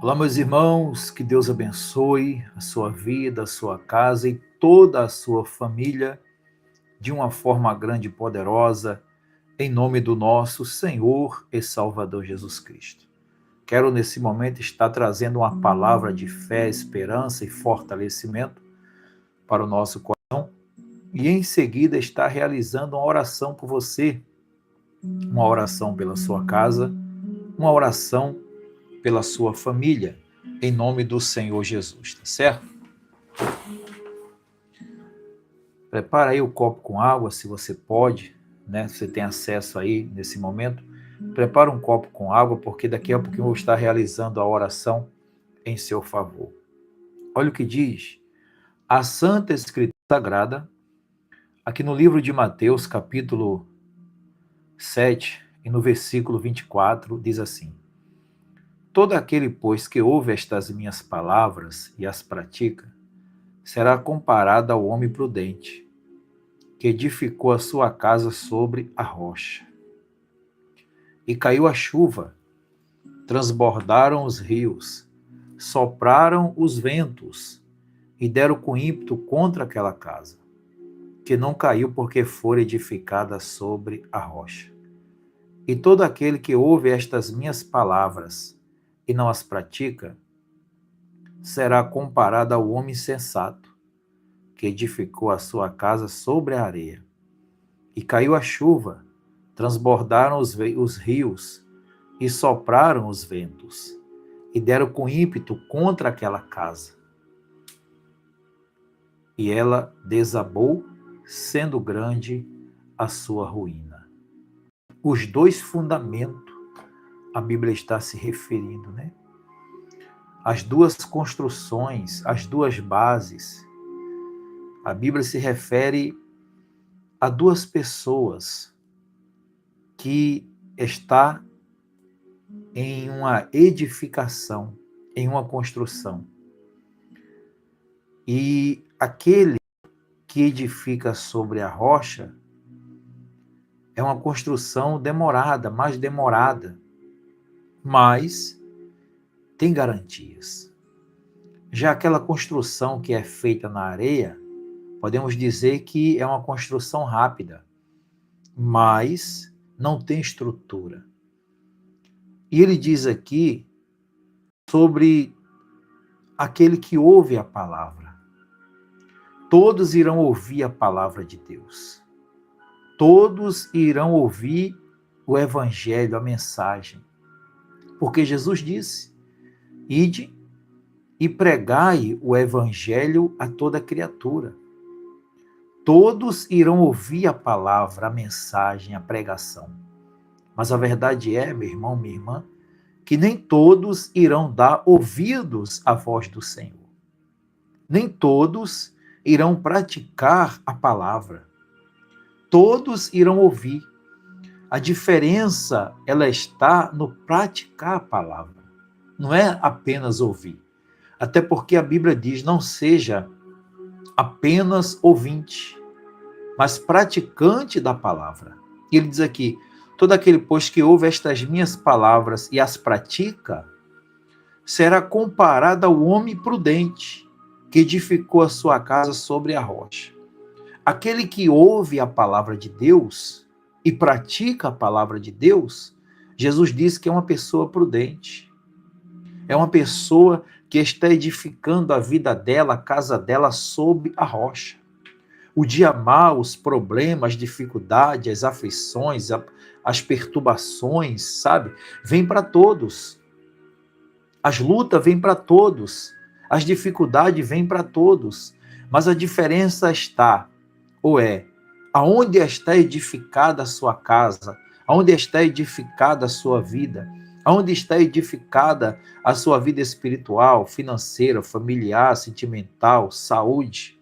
Olá, meus irmãos, que Deus abençoe a sua vida, a sua casa e toda a sua família de uma forma grande e poderosa, em nome do nosso Senhor e Salvador Jesus Cristo. Quero nesse momento estar trazendo uma palavra de fé, esperança e fortalecimento para o nosso coração e em seguida estar realizando uma oração por você, uma oração pela sua casa, uma oração pela sua família, em nome do Senhor Jesus, tá certo? Prepara aí o copo com água, se você pode, né? Se você tem acesso aí nesse momento. Prepara um copo com água, porque daqui a pouquinho eu vou estar realizando a oração em seu favor. Olha o que diz a Santa Escritura Sagrada, aqui no livro de Mateus, capítulo 7, e no versículo 24, diz assim: Todo aquele, pois, que ouve estas minhas palavras e as pratica, será comparado ao homem prudente, que edificou a sua casa sobre a rocha. E caiu a chuva, transbordaram os rios, sopraram os ventos e deram com ímpeto contra aquela casa, que não caiu porque fora edificada sobre a rocha. E todo aquele que ouve estas minhas palavras e não as pratica, será comparado ao homem sensato, que edificou a sua casa sobre a areia. E caiu a chuva, transbordaram os rios e sopraram os ventos, e deram com ímpeto contra aquela casa. E ela desabou, sendo grande a sua ruína. Os dois fundamentos, a Bíblia está se referindo, né? As duas construções, as duas bases. A Bíblia se refere a duas pessoas que está em uma edificação, em uma construção. E aquele que edifica sobre a rocha é uma construção demorada, mais demorada, mas tem garantias. Já aquela construção que é feita na areia, podemos dizer que é uma construção rápida, mas não tem estrutura. E ele diz aqui sobre aquele que ouve a palavra. Todos irão ouvir a palavra de Deus. Todos irão ouvir o evangelho, a mensagem. Porque Jesus disse: ide e pregai o evangelho a toda criatura. Todos irão ouvir a palavra, a mensagem, a pregação. Mas a verdade é, meu irmão, minha irmã, que nem todos irão dar ouvidos à voz do Senhor. Nem todos irão praticar a palavra. Todos irão ouvir. A diferença, ela está no praticar a palavra. Não é apenas ouvir. Até porque a Bíblia diz, não seja apenas ouvinte, mas praticante da palavra. E ele diz aqui, todo aquele, pois, que ouve estas minhas palavras e as pratica, será comparado ao homem prudente, que edificou a sua casa sobre a rocha. Aquele que ouve a palavra de Deus e pratica a palavra de Deus, Jesus disse que é uma pessoa prudente. É uma pessoa que está edificando a vida dela, a casa dela, sob a rocha. O dia mau, os problemas, as dificuldades, as aflições, as perturbações, sabe? Vêm para todos. As lutas vêm para todos. As dificuldades vêm para todos. Mas a diferença está, ou é, aonde está edificada a sua casa, aonde está edificada a sua vida, aonde está edificada a sua vida espiritual, financeira, familiar, sentimental, saúde.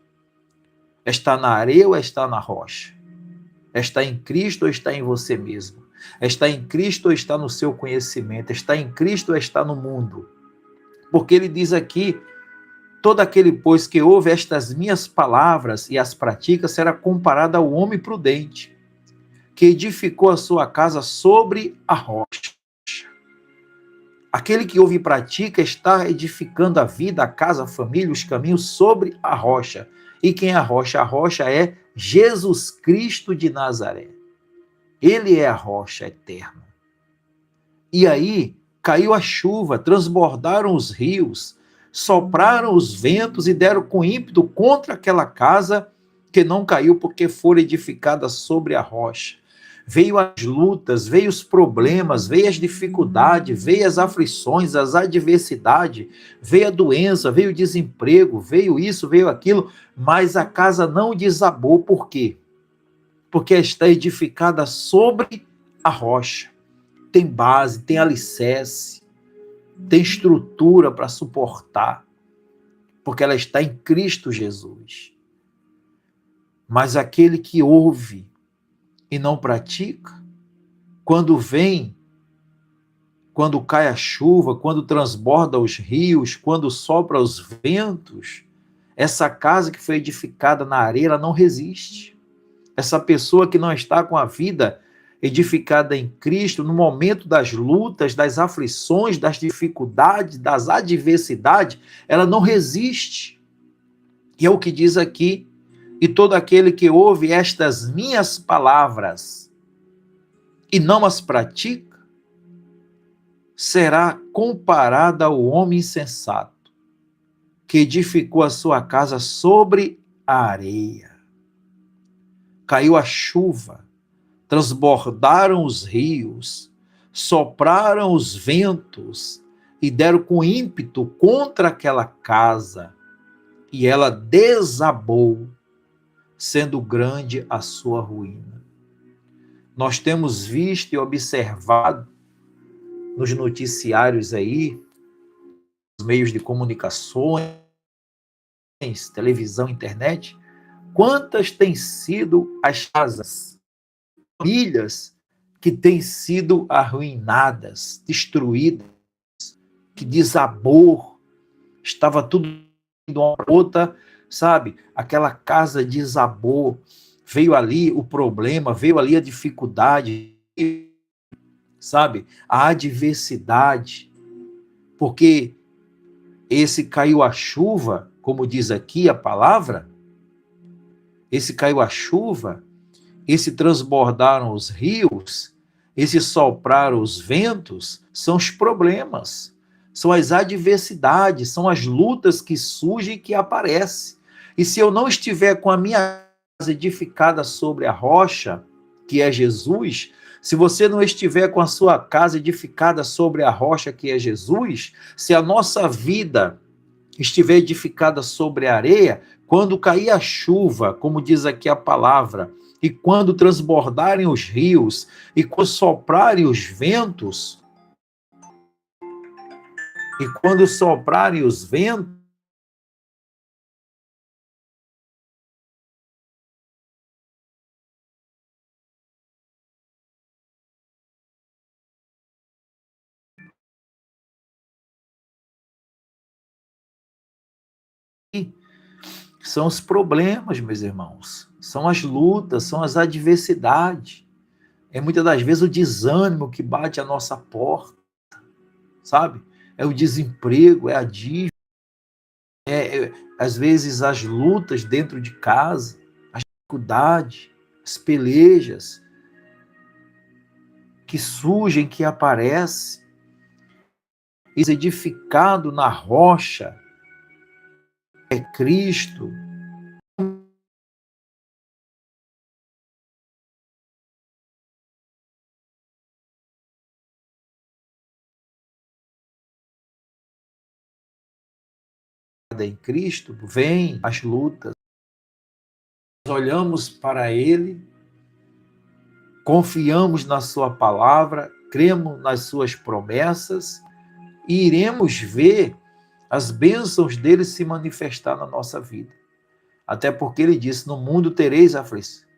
Está na areia ou está na rocha? Está em Cristo ou está em você mesmo? Está em Cristo ou está no seu conhecimento? Está em Cristo ou está no mundo? Porque ele diz aqui, todo aquele, pois, que ouve estas minhas palavras e as pratica, será comparado ao homem prudente, que edificou a sua casa sobre a rocha. Aquele que ouve e pratica está edificando a vida, a casa, a família, os caminhos sobre a rocha. E quem é a rocha? A rocha é Jesus Cristo de Nazaré. Ele é a rocha eterna. E aí caiu a chuva, transbordaram os rios, sopraram os ventos e deram com ímpeto contra aquela casa que não caiu porque foi edificada sobre a rocha. Veio as lutas, veio os problemas, veio as dificuldades, veio as aflições, as adversidades, veio a doença, veio o desemprego, veio isso, veio aquilo, mas a casa não desabou. Por quê? Porque está edificada sobre a rocha. Tem base, tem alicerce, tem estrutura para suportar, porque ela está em Cristo Jesus. Mas aquele que ouve e não pratica, quando vem, quando cai a chuva, quando transborda os rios, quando sopra os ventos, essa casa que foi edificada na areia, ela não resiste. Essa pessoa que não está com a vida edificada em Cristo, no momento das lutas, das aflições, das dificuldades, das adversidades, ela não resiste. E é o que diz aqui: e todo aquele que ouve estas minhas palavras e não as pratica, será comparado ao homem insensato, que edificou a sua casa sobre a areia. Caiu a chuva, transbordaram os rios, sopraram os ventos e deram com ímpeto contra aquela casa, e ela desabou, sendo grande a sua ruína. Nós temos visto e observado nos noticiários aí, nos meios de comunicações, televisão, internet, quantas têm sido as casas, famílias que têm sido arruinadas, destruídas, que desabou, estava tudo indo uma para outra, sabe? Aquela casa desabou, veio ali o problema, veio ali a dificuldade, sabe? A adversidade, porque esse caiu a chuva, como diz aqui a palavra, esse caiu a chuva, esse transbordaram os rios, esse sopraram os ventos, são os problemas, são as adversidades, são as lutas que surgem e que aparecem. E se eu não estiver com a minha casa edificada sobre a rocha, que é Jesus, se você não estiver com a sua casa edificada sobre a rocha, que é Jesus, se a nossa vida estiver edificada sobre a areia, quando cair a chuva, como diz aqui a palavra, e quando transbordarem os rios, e quando soprarem os ventos, e quando soprarem os ventos, são os problemas, meus irmãos, são as lutas, são as adversidades, é muitas das vezes o desânimo que bate à nossa porta, sabe? É o desemprego, é a dívida, às vezes as lutas dentro de casa, as dificuldades, as pelejas que surgem, que aparecem, edificado na rocha, é Cristo. Em Cristo, vem as lutas, nós olhamos para Ele, confiamos na Sua palavra, cremos nas Suas promessas e iremos ver as bênçãos dele se manifestar na nossa vida. Até porque Ele disse: no mundo tereis aflição,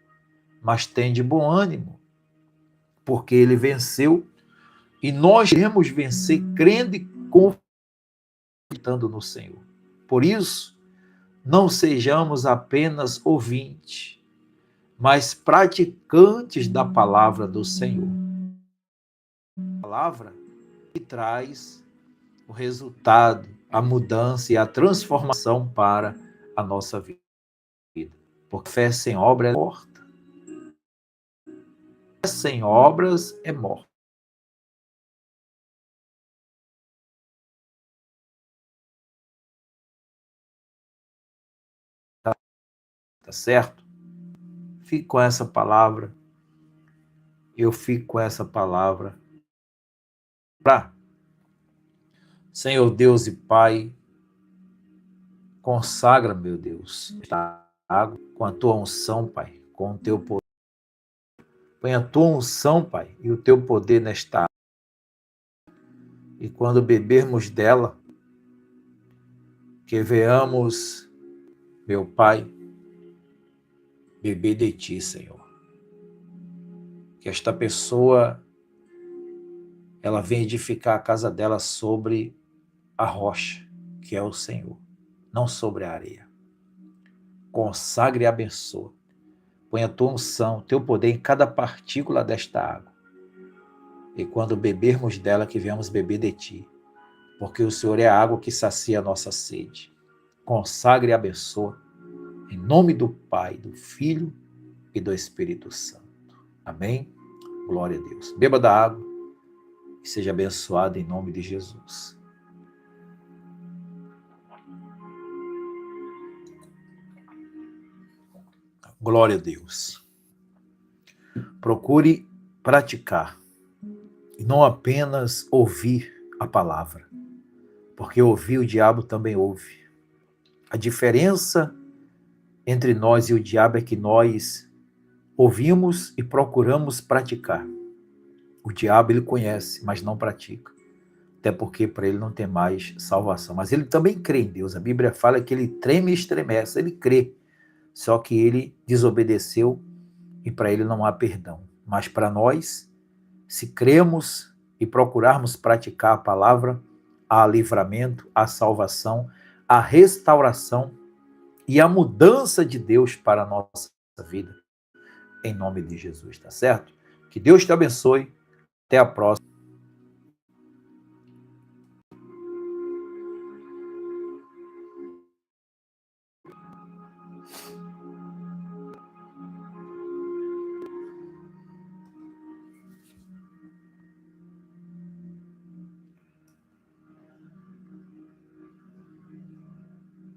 mas tende bom ânimo, porque Ele venceu e nós iremos vencer crendo e confiando no Senhor. Por isso, não sejamos apenas ouvintes, mas praticantes da palavra do Senhor. A palavra que traz o resultado, a mudança e a transformação para a nossa vida. Porque fé sem obra é morta. Fé sem obras é morta. Tá certo? Fique com essa palavra. Eu fico com essa palavra. Para Senhor Deus e Pai, consagra, meu Deus, esta água com a tua unção, Pai, com o teu poder. Põe a tua unção, Pai, e o teu poder nesta água. E quando bebermos dela, que venhamos, meu Pai, beber de ti, Senhor. Que esta pessoa, ela venha edificar a casa dela sobre a rocha, que é o Senhor, não sobre a areia. Consagre e abençoa. Põe a tua unção, teu poder em cada partícula desta água. E quando bebermos dela, que venhamos beber de ti, porque o Senhor é a água que sacia a nossa sede. Consagre e abençoa, em nome do Pai, do Filho e do Espírito Santo. Amém? Glória a Deus. Beba da água e seja abençoado em nome de Jesus. Glória a Deus. Procure praticar e não apenas ouvir a palavra, porque ouvir o diabo também ouve. A diferença entre nós e o diabo é que nós ouvimos e procuramos praticar. O diabo ele conhece, mas não pratica. Até porque para ele não tem mais salvação. Mas ele também crê em Deus. A Bíblia fala que ele treme e estremece. Ele crê. Só que ele desobedeceu e para ele não há perdão. Mas para nós, se cremos e procurarmos praticar a palavra, há livramento, há salvação, há restauração e a mudança de Deus para a nossa vida. Em nome de Jesus, tá certo? Que Deus te abençoe. Até a próxima.